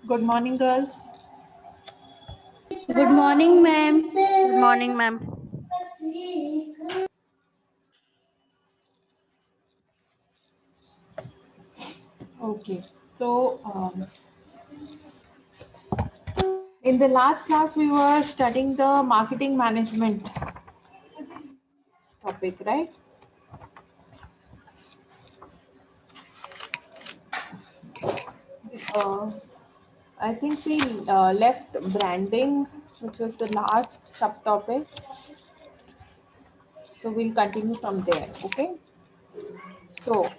Good morning, girls. Good morning, ma'am. Good morning, ma'am. Okay, so in the last class we were studying the marketing management topic, right? Uh, I think we left branding, which was the last subtopic. So we'll continue from there. Okay. So,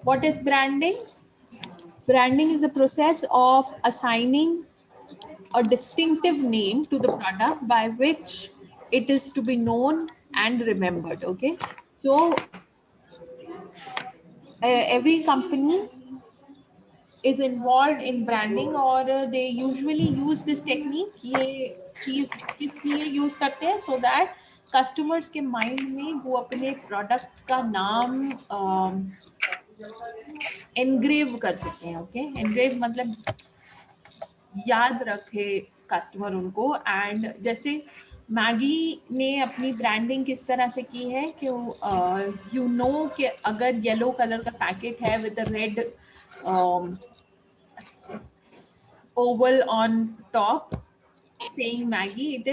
what is branding? Branding is the process of assigning a distinctive name to the product by which it is to be known and remembered. Okay. So, every company is involved in branding और they usually use this technique. ये चीज किस लिए use करते हैं so that customers के mind में वो अपने product का नाम engrave कर सकें. ओके, engrave मतलब याद रखे कस्टमर उनको. एंड जैसे मैगी ने अपनी ब्रांडिंग किस तरह से की है कि यू नो कि अगर येलो कलर का पैकेट है with red oval on top saying Maggie,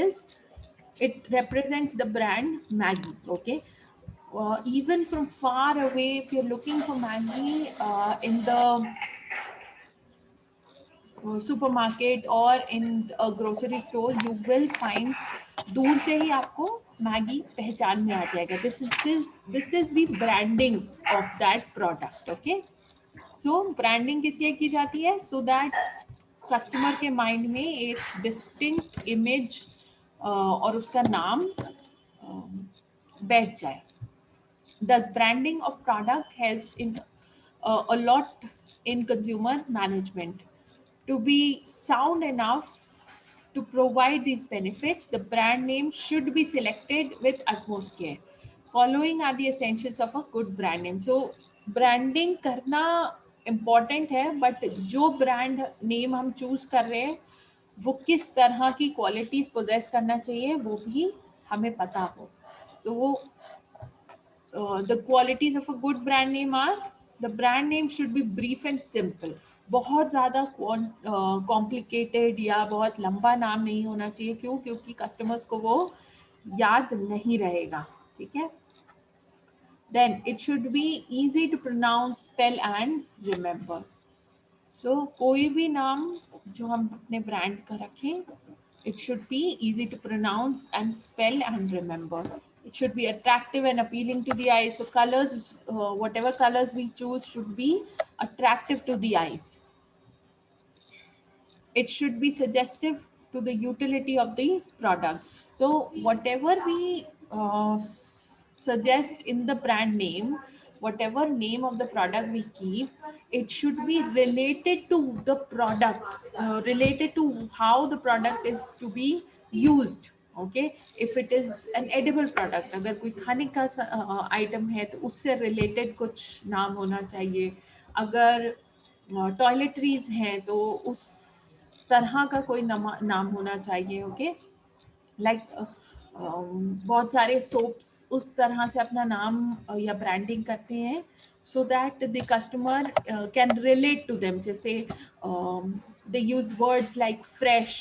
it represents the brand Maggie. Okay. Even from far away, if you're looking for Maggie in the supermarket or in a grocery store, you will find दूर से ही आपको Maggi पहचान में आ जाएगा. This is the branding of that product. Okay. So branding किस लिए की जाती है? So that कस्टमर के माइंड में एक डिस्टिंक्ट इमेज और उसका नाम बैठ जाए. Thus, branding of product helps in a lot in consumer management. To be sound enough to provide these benefits, the brand name should be selected with utmost care. Following are the essentials of a good brand name. So, branding करना important है, but जो brand name हम choose कर रहे हैं वो किस तरह की qualities possess करना चाहिए वो भी हमें पता हो. तो the qualities of a good brand name are: the brand name should be brief and simple. बहुत ज़्यादा कॉम्प्लिकेटेड या बहुत लंबा नाम नहीं होना चाहिए। क्यों? क्योंकि कस्टमर्स को वो याद नहीं रहेगा। ठीक है। Then it should be easy to pronounce, spell and remember. So कोई भी नाम जो हम अपने ब्रांड का रखें, it should be easy to pronounce and spell and remember. It should be attractive and appealing to the eyes. So colors, whatever colors we choose should be attractive to the eyes. It should be suggestive to the utility of the product. So whatever we suggest in the brand name, whatever name of the product we keep, it should be related to the product, related to how the product is to be used. Okay, if it is an edible product, अगर कोई खाने का item है तो उससे related कुछ नाम होना चाहिए। अगर टॉयलेटरीज हैं तो उस तरह का कोई नाम होना चाहिए। ओके, लाइक बहुत सारे सोप्स उस तरह से अपना नाम या ब्रांडिंग करते हैं so that the customer can relate to them. जैसे they use words like fresh,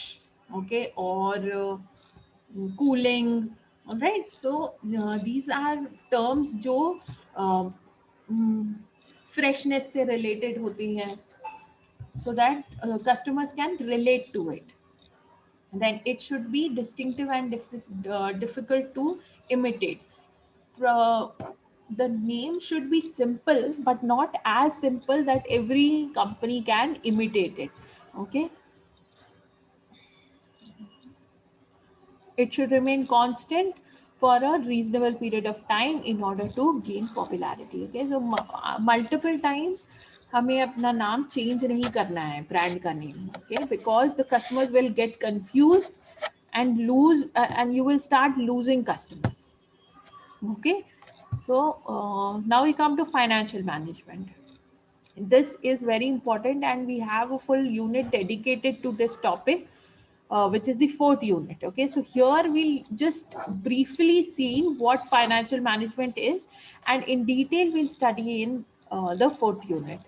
okay, और cooling, right. So these are terms जो फ्रेशनेस से रिलेटेड होती हैं, so that customers can relate to it. Then it should be distinctive and difficult to imitate. The name should be simple, but not as simple that every company can imitate it. Okay, it should remain constant for a reasonable period of time in order to gain popularity. Okay, so multiple times हमें अपना नाम change नहीं करना है, brand का name. Okay, because the customers will get confused and lose and you will start losing customers. Okay, so now we come to financial management. This is very important and we have a full unit dedicated to this topic, which is the fourth unit. Okay, so here we'll just briefly see what financial management is, and in detail we'll study in the fourth unit.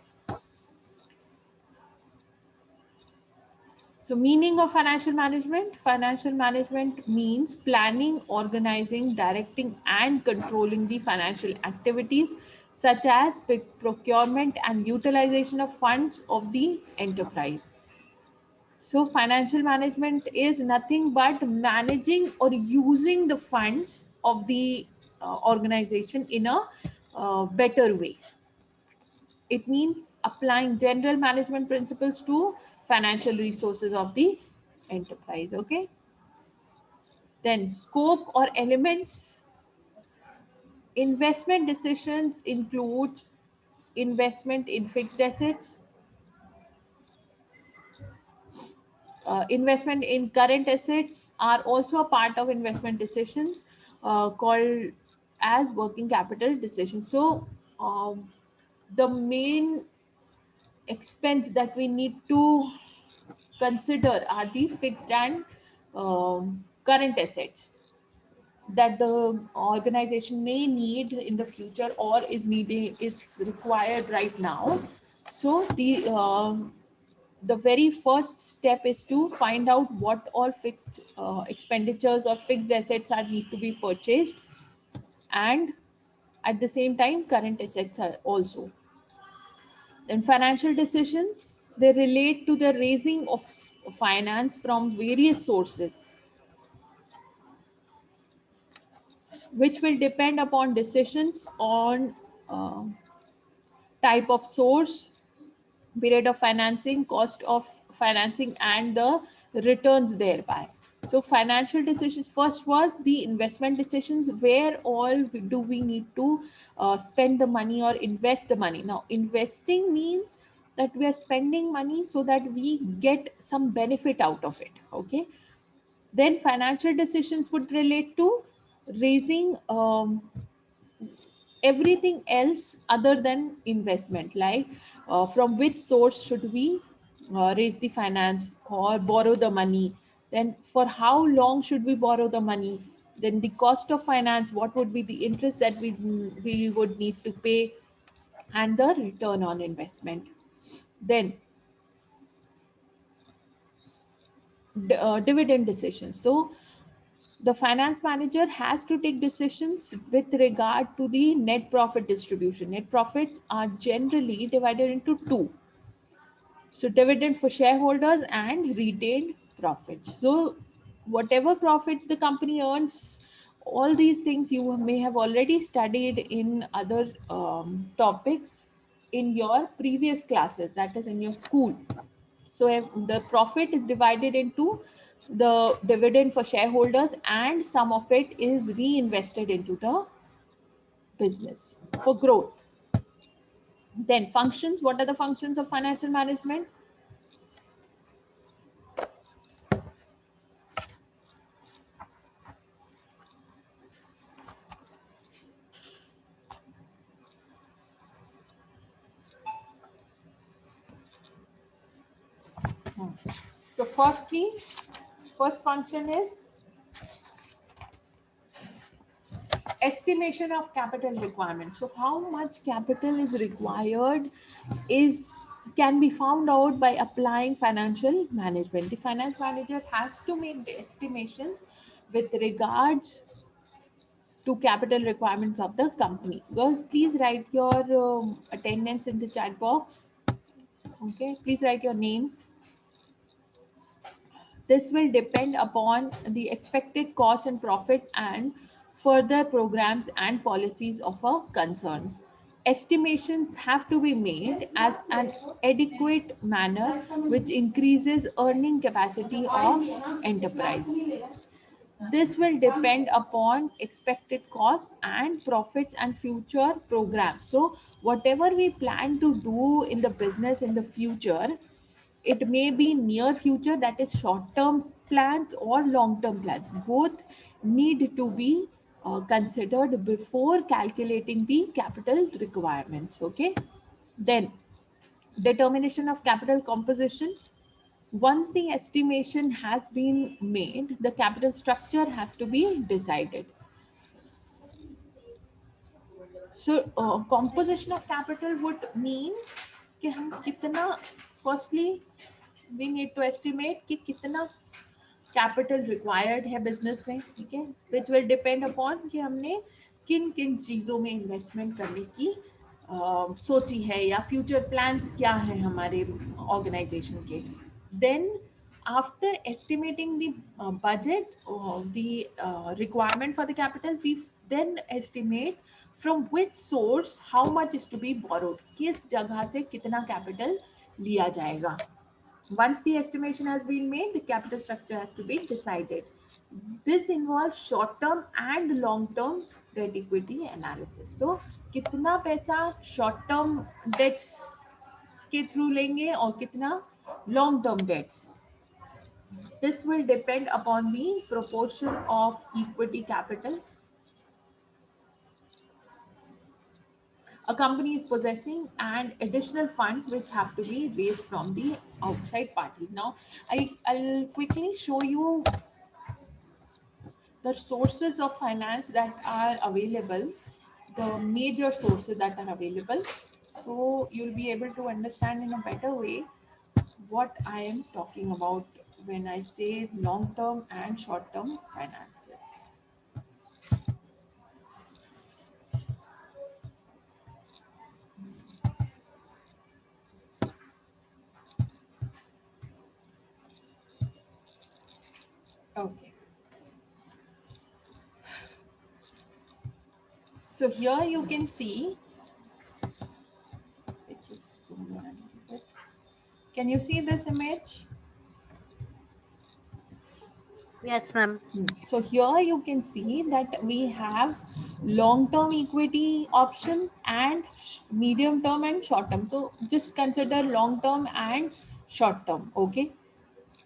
So meaning of financial management: financial management means planning, organizing, directing and controlling the financial activities such as procurement and utilization of funds of the enterprise. So financial management is nothing but managing or using the funds of the organization in a better way. It means applying general management principles to financial resources of the enterprise. Okay. Then scope or elements. Investment decisions include investment in fixed assets, investment in current assets are also a part of investment decisions, called as working capital decisions. So the main expense that we need to consider are the fixed and current assets that the organization may need in the future or is required right now. So the very first step is to find out what all fixed expenditures or fixed assets are need to be purchased, and at the same time current assets are also. Then financial decisions, they relate to the raising of finance from various sources, which will depend upon decisions on uh, type of source, period of financing, cost of financing, and the returns thereby. So financial decisions first was the investment decisions, where all do we need to spend the money or invest the money. Now investing means that we are spending money so that we get some benefit out of it. Okay, then financial decisions would relate to raising everything else other than investment, like from which source should we raise the finance or borrow the money, then for how long should we borrow the money, then the cost of finance, what would be the interest that we would need to pay, and the return on investment. Then dividend decisions. So the finance manager has to take decisions with regard to the net profit distribution. Net profits are generally divided into two. So dividend for shareholders and retained profits. So whatever profits the company earns, all these things you may have already studied in other topics in your previous classes, that is in your school. So if the profit is divided into the dividend for shareholders, and some of it is reinvested into the business for growth. Then functions. What are the functions of financial management? So first function is estimation of capital requirement. So how much capital is required is can be found out by applying financial management. The finance manager has to make the estimations with regards to capital requirements of the company. Girls, please write your attendance in the chat box. Okay, please write your names. This will depend upon the expected cost and profit and further programs and policies of a concern. Estimations have to be made as an adequate manner which increases earning capacity of enterprise. This will depend upon expected cost and profits and future programs. So whatever we plan to do in the business in the future, it may be near future, that is short term plans or long term plans. Both need to be considered before calculating the capital requirements. Okay. Then determination of capital composition. Once the estimation has been made, the capital structure has to be decided. So composition of capital would mean कि हम कितना, firstly we need to estimate कि कितना capital required है business में, ठीक है, which will depend upon कि हमने किन किन चीज़ों में इन्वेस्टमेंट करने की सोची है या फ्यूचर प्लान्स क्या है हमारे ऑर्गेनाइजेशन के. Then after estimating the budget, the requirement for the capital, we then estimate from which source how much is to be borrowed, किस जगह से कितना कैपिटल लिया जाएगा. Once the estimation has been made, the capital structure has to be decided. This involves short-term and long-term debt equity analysis. So, कितना पैसा short-term debts के through लेंगे और कितना long-term debts. This will depend upon the proportion of equity capital a company is possessing and additional funds which have to be raised from the outside parties. Now, I'll quickly show you the sources of finance that are available, the major sources that are available. So you'll be able to understand in a better way what I am talking about when I say long-term and short-term finances. Okay. So here you can see, can you see this image? Yes, ma'am. So here you can see that we have long-term equity options and medium-term and short-term. So just consider long-term and short-term. Okay.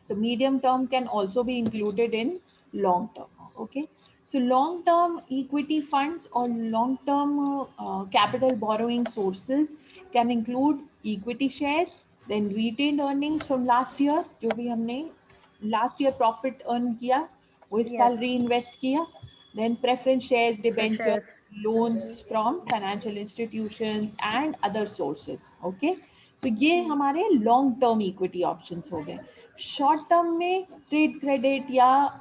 So medium-term can also be included in long-term. Okay. So long-term equity funds or long-term capital borrowing sources can include equity shares, then retained earnings from last year, जो भी हमने last year profit earn किया वो इस Yes. साल reinvest किया, then preference shares, debentures, Pressures. loans from financial institutions and other sources. Okay. So ये हमारे long term equity options हो गए. शॉर्ट टर्म में ट्रेड क्रेडिट या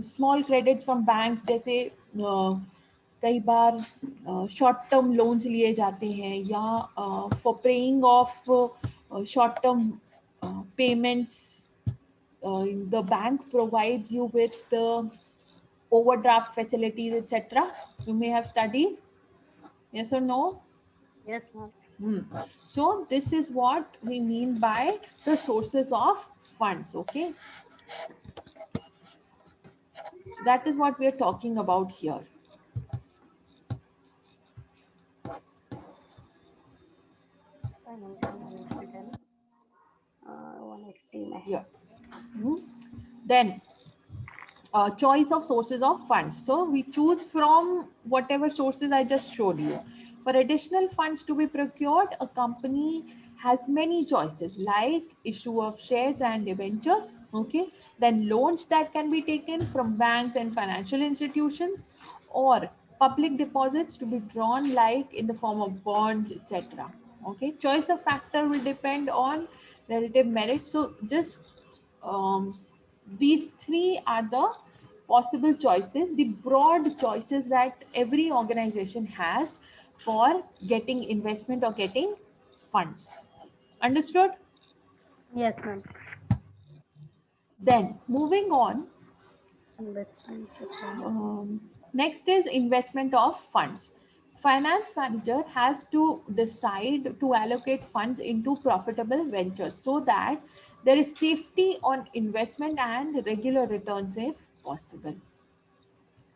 स्मॉल क्रेडिट फ्रॉम बैंक, जैसे कई बार शॉर्ट टर्म लोन्स लिए जाते हैं, या for paying off short term payments, the bank provides you with overdraft facilities, etc. You may have studied, yes or no? Yes, ma'am. Hmm. So this is what we mean by the sources of funds. Okay, so that is what we are talking about here. Financial management and 180 में. Yeah. Hmm. Then choice of sources of funds. So we choose from whatever sources I just showed you. For additional funds to be procured, a company has many choices like issue of shares and debentures, okay, then loans that can be taken from banks and financial institutions, or public deposits to be drawn like in the form of bonds, etc. Okay, choice of factor will depend on relative merit. So just um, these three are the possible choices, the broad choices that every organization has for getting investment or getting funds. Understood? Yes, ma'am. Then moving on, Investment return. next is investment of funds. Finance manager has to decide to allocate funds into profitable ventures so that there is safety on investment and regular returns if possible.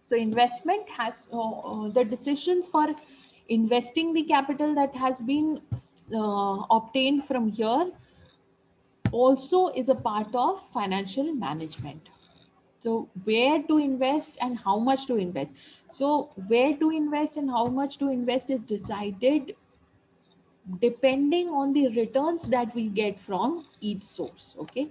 So investment has the decisions for investing the capital that has been obtained from here also is a part of financial management. So where to invest and how much to invest. So where to invest and how much to invest is decided depending on the returns that we get from each source. Okay,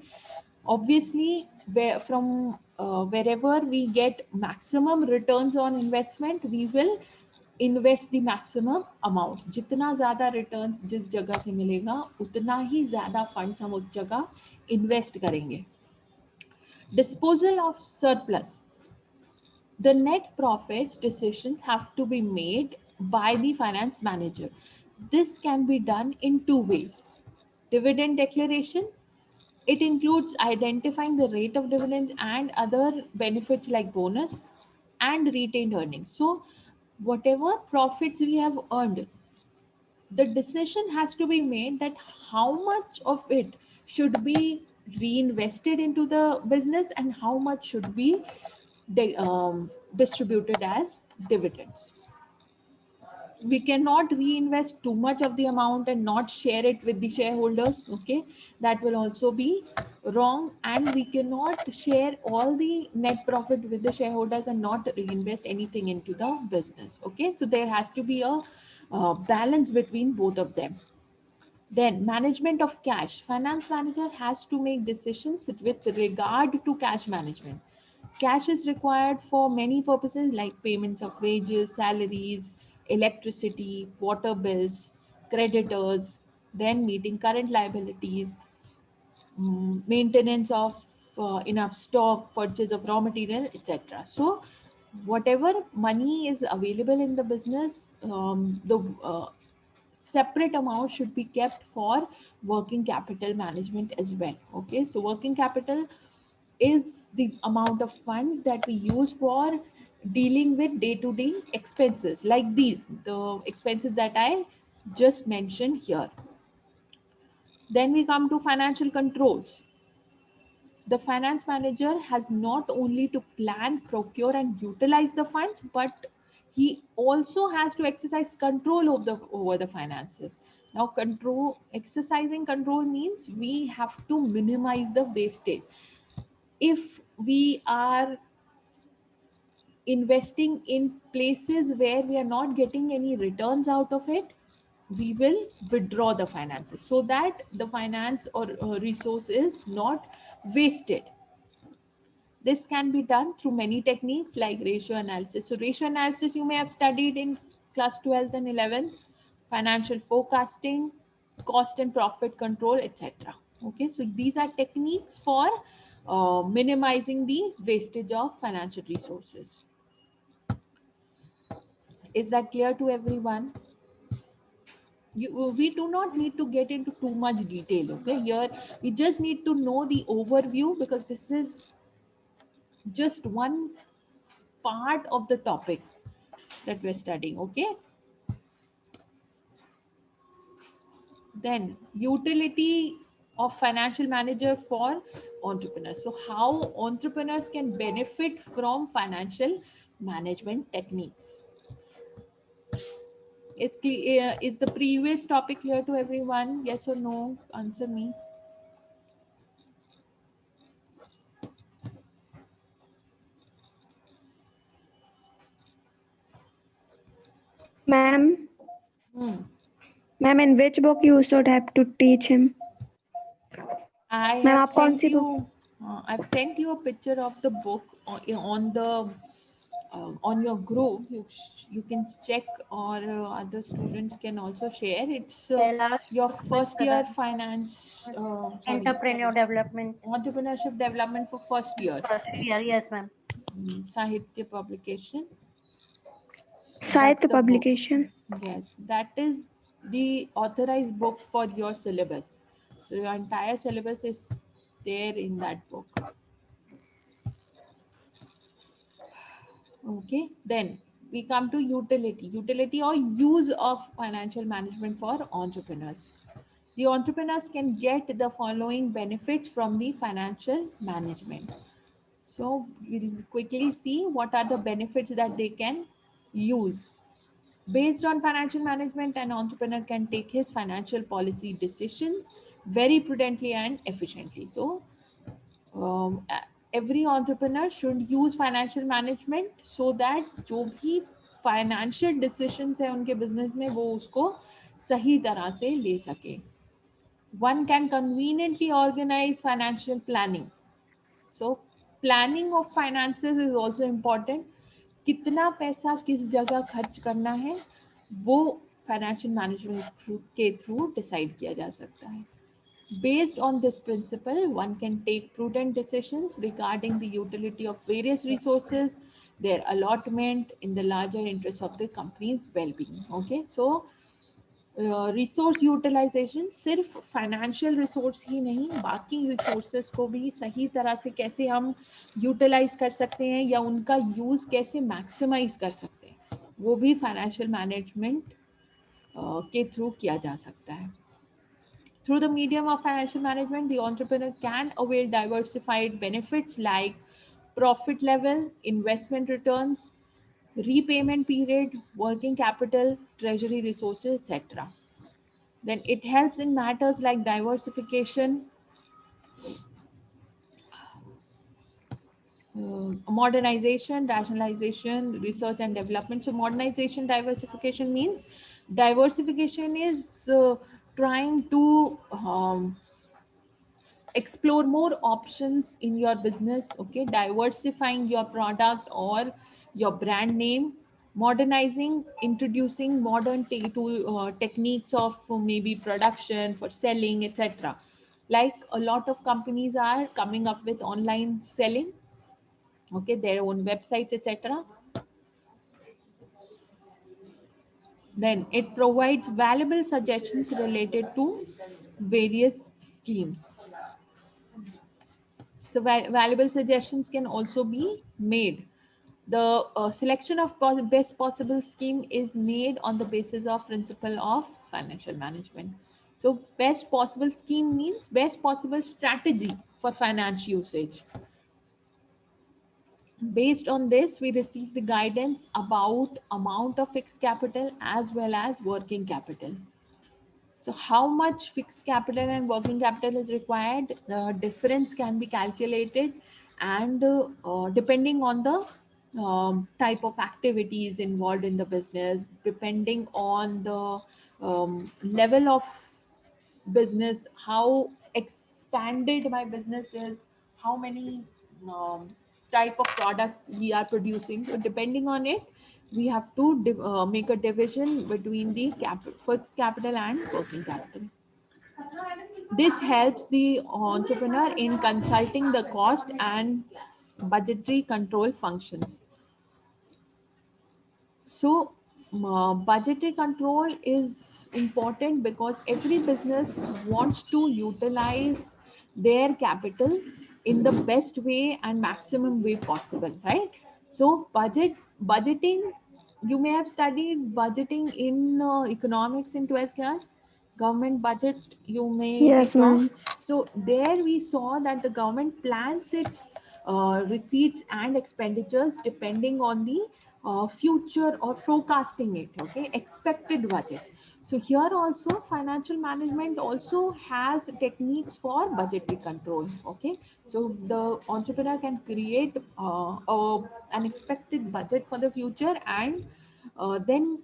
obviously where from wherever we get maximum returns on investment, we will invest the maximum amount. जितना ज़्यादा returns जिस जगह से मिलेगा उतना ही ज़्यादा funds हम उस जगह इन्वेस्ट करेंगे. Disposal of surplus. The net profits decisions have to be made by the finance manager. This can be done in two ways. Dividend declaration. It includes identifying the rate of dividends and other benefits like bonus and retained earnings. So, whatever profits we have earned, the decision has to be made that how much of it should be reinvested into the business and how much should be distributed as dividends. We cannot reinvest too much of the amount and not share it with the shareholders. Okay, that will also be wrong, and we cannot share all the net profit with the shareholders and not reinvest anything into the business. Okay, so there has to be a balance between both of them. Then management of cash. Finance manager has to make decisions with regard to cash management. Cash is required for many purposes like payments of wages, salaries, electricity, water bills, creditors, then meeting current liabilities, maintenance of enough stock, purchase of raw material, etc. So, whatever money is available in the business, the separate amount should be kept for working capital management as well. Okay, so working capital is the amount of funds that we use for dealing with day-to-day expenses like these, the expenses that I just mentioned here. Then we come to financial controls. The finance manager has not only to plan, procure, and utilize the funds, but he also has to exercise control over the finances. Now, exercising control means we have to minimize the wastage. If we are investing in places where we are not getting any returns out of it, we will withdraw the finances so that the finance or resource is not wasted. This can be done through many techniques like ratio analysis. So ratio analysis you may have studied in class 12th and 11th, financial forecasting, cost and profit control, etc. Okay, so these are techniques for minimizing the wastage of financial resources. Is that clear to everyone? We do not need to get into too much detail. Okay, here we just need to know the overview, because this is just one part of the topic that we're studying. Okay, then utility of financial manager for entrepreneurs. So how entrepreneurs can benefit from financial management techniques. Is the previous topic clear to everyone? Yes or no? Answer me. Ma'am, Hmm. ma'am, in which book you should have to teach him? I ma'am have आप कौन sent C you. book? I've sent you a picture of the book on the on your group. You can check, or other students can also share. It's Kailash your Pradhan, first year finance. Sorry, entrepreneur development. entrepreneurship development for first year. First year, yes, ma'am. Sahitya publication. That's साहित्य the book. publication. Yes, that is the authorized book for your syllabus. So your entire syllabus is there in that book. Okay, then we come to utility or use of financial management for entrepreneurs. The entrepreneurs can get the following benefits from the financial management. So we'll quickly see what are the benefits that they can use. Based on financial management, an entrepreneur can take his financial policy decisions very prudently and efficiently. So every entrepreneur should use financial management, so that जो भी financial decisions है उनके business में वो उसको सही तरह से ले सके. One can conveniently organize financial planning. So planning of finances is also important. कितना पैसा किस जगह खर्च करना है वो फाइनेंशियल मैनेजमेंट के थ्रू डिसाइड किया जा सकता है. Based on this principle, one can take prudent decisions regarding the utility of various resources, their allotment in the larger interest of the company's well-being. Okay, so resource utilisation सिर्फ financial resource ही नहीं, बाकी resources को भी सही तरह से कैसे हम यूटिलाइज कर सकते हैं या उनका यूज़ कैसे मैक्सिमाइज कर सकते हैं, वो भी फाइनेंशियल मैनेजमेंट के थ्रू किया जा सकता है. Through the medium of financial management, the entrepreneur can avail diversified benefits like profit level, investment returns, repayment period, working capital, treasury resources, etc. Then it helps in matters like diversification, modernization, rationalization, research and development. So modernization, diversification means diversification is trying to explore more options in your business. Okay, diversifying your product or your brand name. Modernizing, introducing modern techniques of maybe production for selling, etc. Like a lot of companies are coming up with online selling, okay, their own websites, etc. Then it provides valuable suggestions related to various schemes. So valuable suggestions can also be made. The selection of best possible scheme is made on the basis of principle of financial management. So best possible scheme means best possible strategy for finance usage. Based on this, we receive the guidance about amount of fixed capital as well as working capital. So how much fixed capital and working capital is required? The difference can be calculated, and depending on the type of activities involved in the business, depending on the level of business, how expanded my business is, how many um, type of products we are producing. So depending on it, we have to make a division between the fixed capital and working capital. This helps the entrepreneur in consulting the cost and budgetary control functions. So, budgetary control is important because every business wants to utilize their capital in the best way and maximum way possible, right? So, budgeting. You may have studied budgeting in economics in 12th class. Government budget, you may be Yes, sure. ma'am. So there we saw that the government plans its receipts and expenditures depending on the future or forecasting it, okay, expected budget. So here also financial management also has techniques for budgetary control, okay. So the entrepreneur can create an expected budget for the future, and then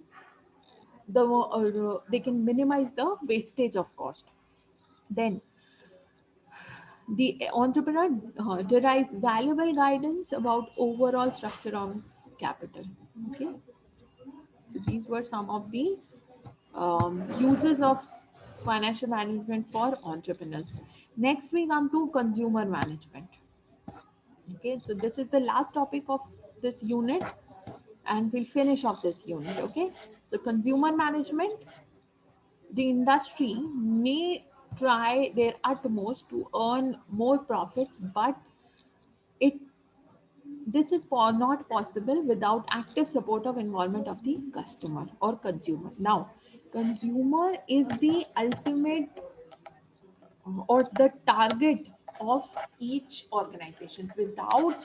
they can minimize the wastage of cost. Then the entrepreneur derives valuable guidance about overall structure of capital, okay. So these were some of the uses of financial management for entrepreneurs. Next we come to consumer management. Okay, so this is the last topic of this unit, and we'll finish off this unit. Okay, so consumer management, the industry may try their utmost to earn more profits, but it this is not possible without active support of involvement of the customer or consumer. Now, consumer is the ultimate or the target of each organization. Without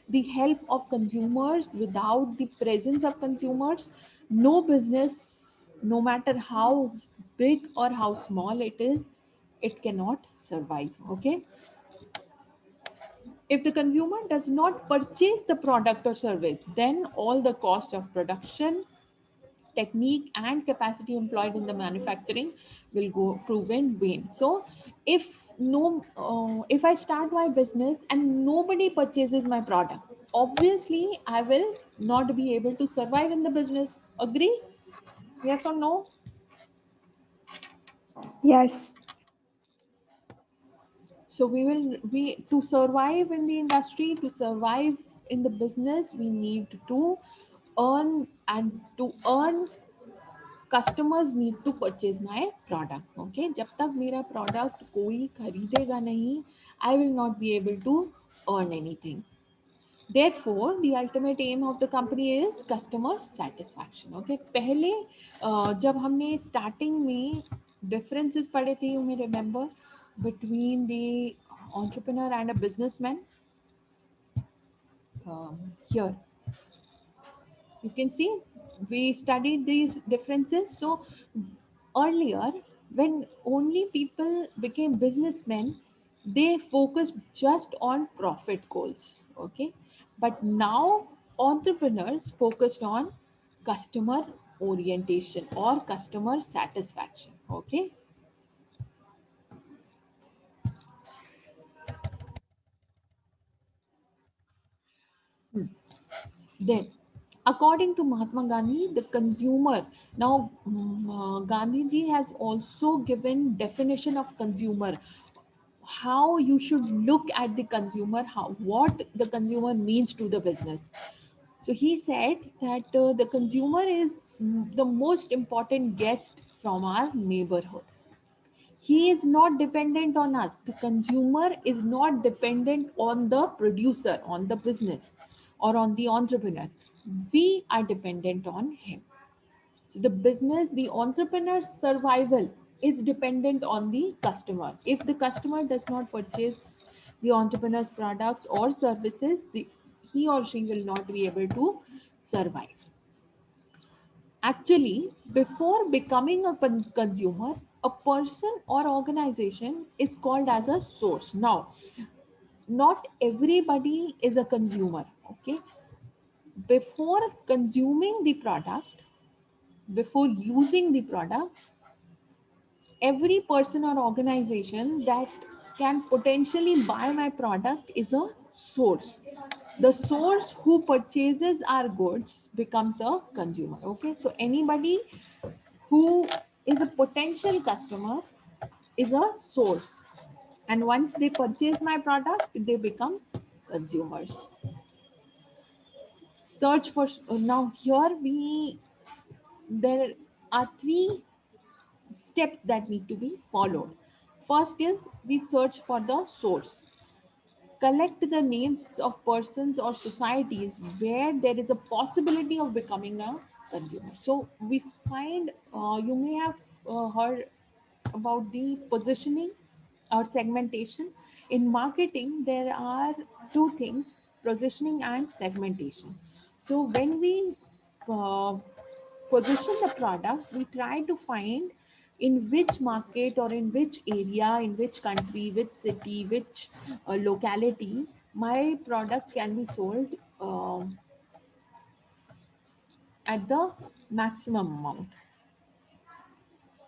the help of consumers, without the presence of consumers, no business, no matter how big or how small it is, it cannot survive. Okay, if the consumer does not purchase the product or service, then all the cost of production, technique, and capacity employed in the manufacturing will go proven vain. So, if I start my business and nobody purchases my product, obviously I will not be able to survive in the business. Agree? Yes or no? Yes. So we to survive in the industry, to survive in the business, we need to earn, and to earn, customers need to purchase my product. Okay, जब तक मेरा product कोई खरीदेगा नहीं, I will not be able to earn anything. Therefore the ultimate aim of the company is customer satisfaction. Okay, पहले जब हमने starting में differences पढ़े थे, you may remember, between the entrepreneur and a businessman. Here you can see we studied these differences. So earlier, when only people became businessmen, they focused just on profit goals. Okay, but now entrepreneurs focused on customer orientation or customer satisfaction. Okay, then, according to Mahatma Gandhi, the consumer. Now, Gandhi ji has also given definition of consumer. How you should look at the consumer, how what the consumer means to the business. So he said that the consumer is the most important guest from our neighborhood. He is not dependent on us. The consumer is not dependent on the producer, on the business, or on the entrepreneur. We are dependent on him. So the business, the entrepreneur's survival is dependent on the customer. If the customer does not purchase the entrepreneur's products or services, he or she will not be able to survive. Actually, before becoming a consumer, a person or organization is called as a source. Now, not everybody is a consumer. Okay, before consuming the product, before using the product, every person or organization that can potentially buy my product is a source. The source who purchases our goods becomes a consumer. Okay, so anybody who is a potential customer is a source. And once they purchase my product, they become consumers. Search for, now here we, there are three steps that need to be followed. First is we search for the source. Collect the names of persons or societies where there is a possibility of becoming a consumer. So we find, you may have heard about the positioning or segmentation. In marketing, there are two things: positioning and segmentation. So when we uh, position the product, we try to find in which market or in which area, in which country, which city, which locality my product can be sold at the maximum amount.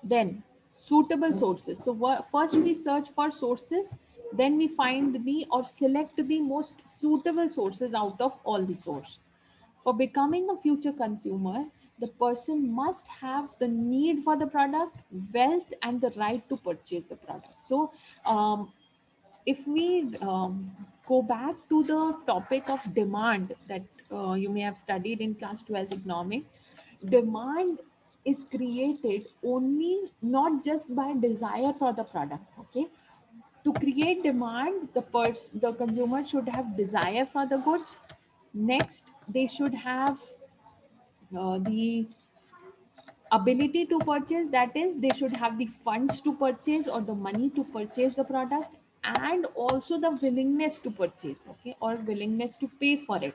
Then suitable sources. So first we search for sources, then we find the or select the most suitable sources out of all the source. For becoming a future consumer, the person must have the need for the product, wealth, and the right to purchase the product. So if we go back to the topic of demand that you may have studied in class 12 economics, demand is created only not just by desire for the product. Okay, to create demand, the consumer should have desire for the goods. Next, they should have the ability to purchase, that is they should have the funds to purchase or the money to purchase the product, and also the willingness to purchase, okay, or willingness to pay for it.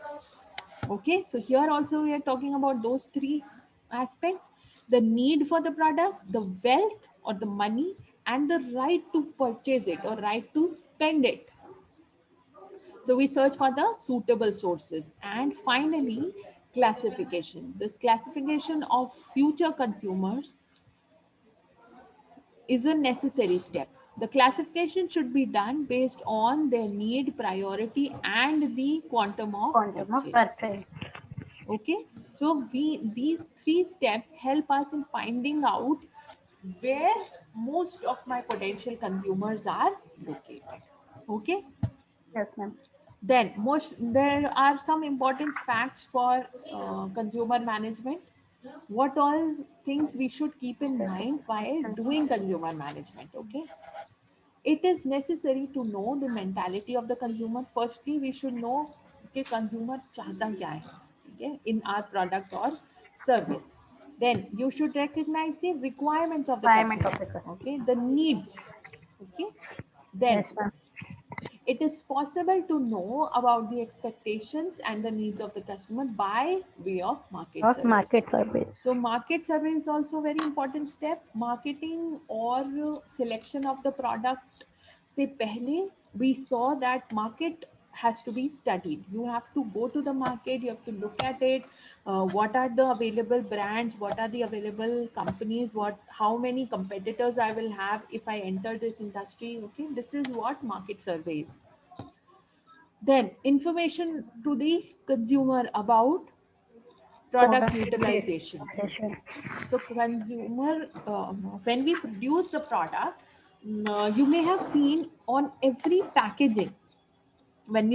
Okay, so here also we are talking about those three aspects: the need for the product, the wealth or the money, and the right to purchase it or right to spend it. So we search for the suitable sources. And finally, classification. This classification of future consumers is a necessary step. The classification should be done based on their need, priority, and the quantum of Quantum of purchase. purchase. Okay, so we, these three steps help us in finding out where most of my potential consumers are located. Okay, Yes, ma'am. then most, there are some important facts for consumer management. What all things we should keep in mind while doing consumer management? Okay, it is necessary to know the mentality of the consumer. Firstly, we should know कि consumer चाहता क्या है, ठीक है, in our product or service. Then you should recognize the requirements of the Requirement customer, of the customer. okay, the needs. Okay, then Yes, ma'am. it is possible to know about the expectations and the needs of the customer by way of market Of surveys. market surveys. So market survey is also a very important step. Marketing or selection of the product से पहले we saw that market has to be studied. You have to go to the market, you have to look at it, what are the available brands, what are the available companies, what, how many competitors I will have if I enter this industry. Okay, this is what market surveys. Then information to the consumer about product Product utilization. utilization. So consumer, when we produce the product, you may have seen on every packaging, when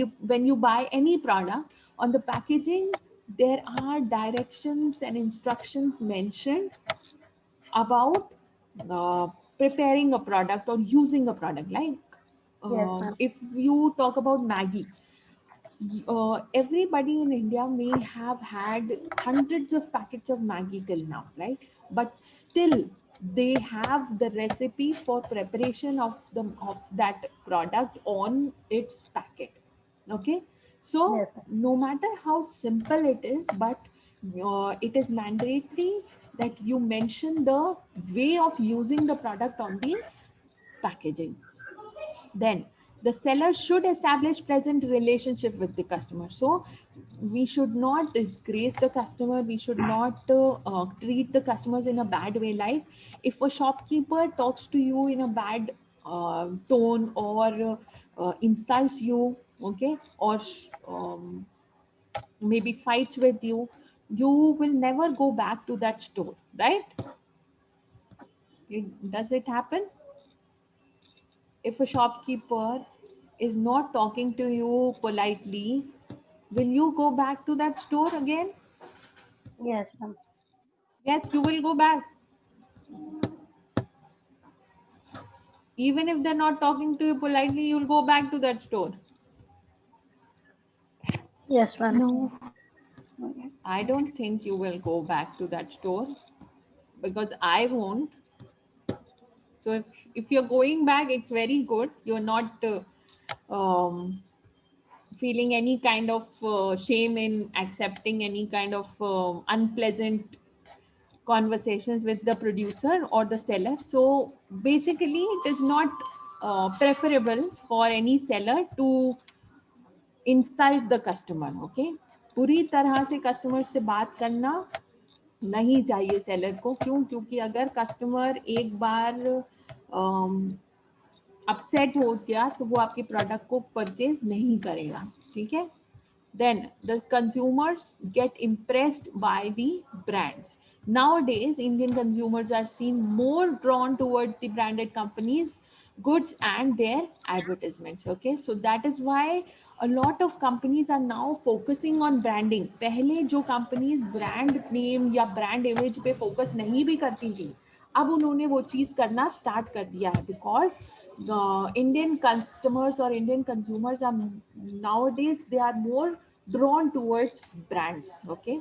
you buy any product, on the packaging there are directions and instructions mentioned about preparing a product or using a product. Like Yes, ma'am. if you talk about Maggie, everybody in India may have had hundreds of packets of Maggie till now, right? But still, they have the recipe for preparation of that product on its packet. Okay, so Yes, ma'am. no matter how simple it is, but it is mandatory that you mention the way of using the product on the packaging. Then the seller should establish pleasant relationship with the customer. So we should not disgrace the customer, we should not treat the customers in a bad way. Like if a shopkeeper talks to you in a bad tone or insults you, okay, or maybe fights with you, you will never go back to that store, right? Does it happen? if a shopkeeper is not talking to you politely, will you go back to that store again? Yes, ma'am. Yes, you will go back. Even if they're not talking to you politely, you'll go back to that store. Yes, ma'am. No. I don't think you will go back to that store because I won't. So if you're going back, it's very good. You're not feeling any kind of shame in accepting any kind of unpleasant conversations with the producer or the seller. So basically, it is not preferable for any seller to insult the customer. Okay, पूरी तरह से customer से बात करना नहीं चाहिए seller को. क्यों? क्योंकि अगर कस्टमर एक बार अपसेट हो गया तो वो आपके प्रोडक्ट को परचेज नहीं करेगा. ठीक है. Then the consumers get impressed by the brands. Nowadays, Indian consumers are seen more drawn towards the branded companies, goods, and their advertisements. Okay, so that is why a lot of companies are now focusing on branding. पहले जो companies brand name या brand image पे focus नहीं भी करती थी, अब उन्होंने वो चीज करना स्टार्ट कर दिया है because the Indian customers or Indian consumers are nowadays they are more drawn towards brands. Okay,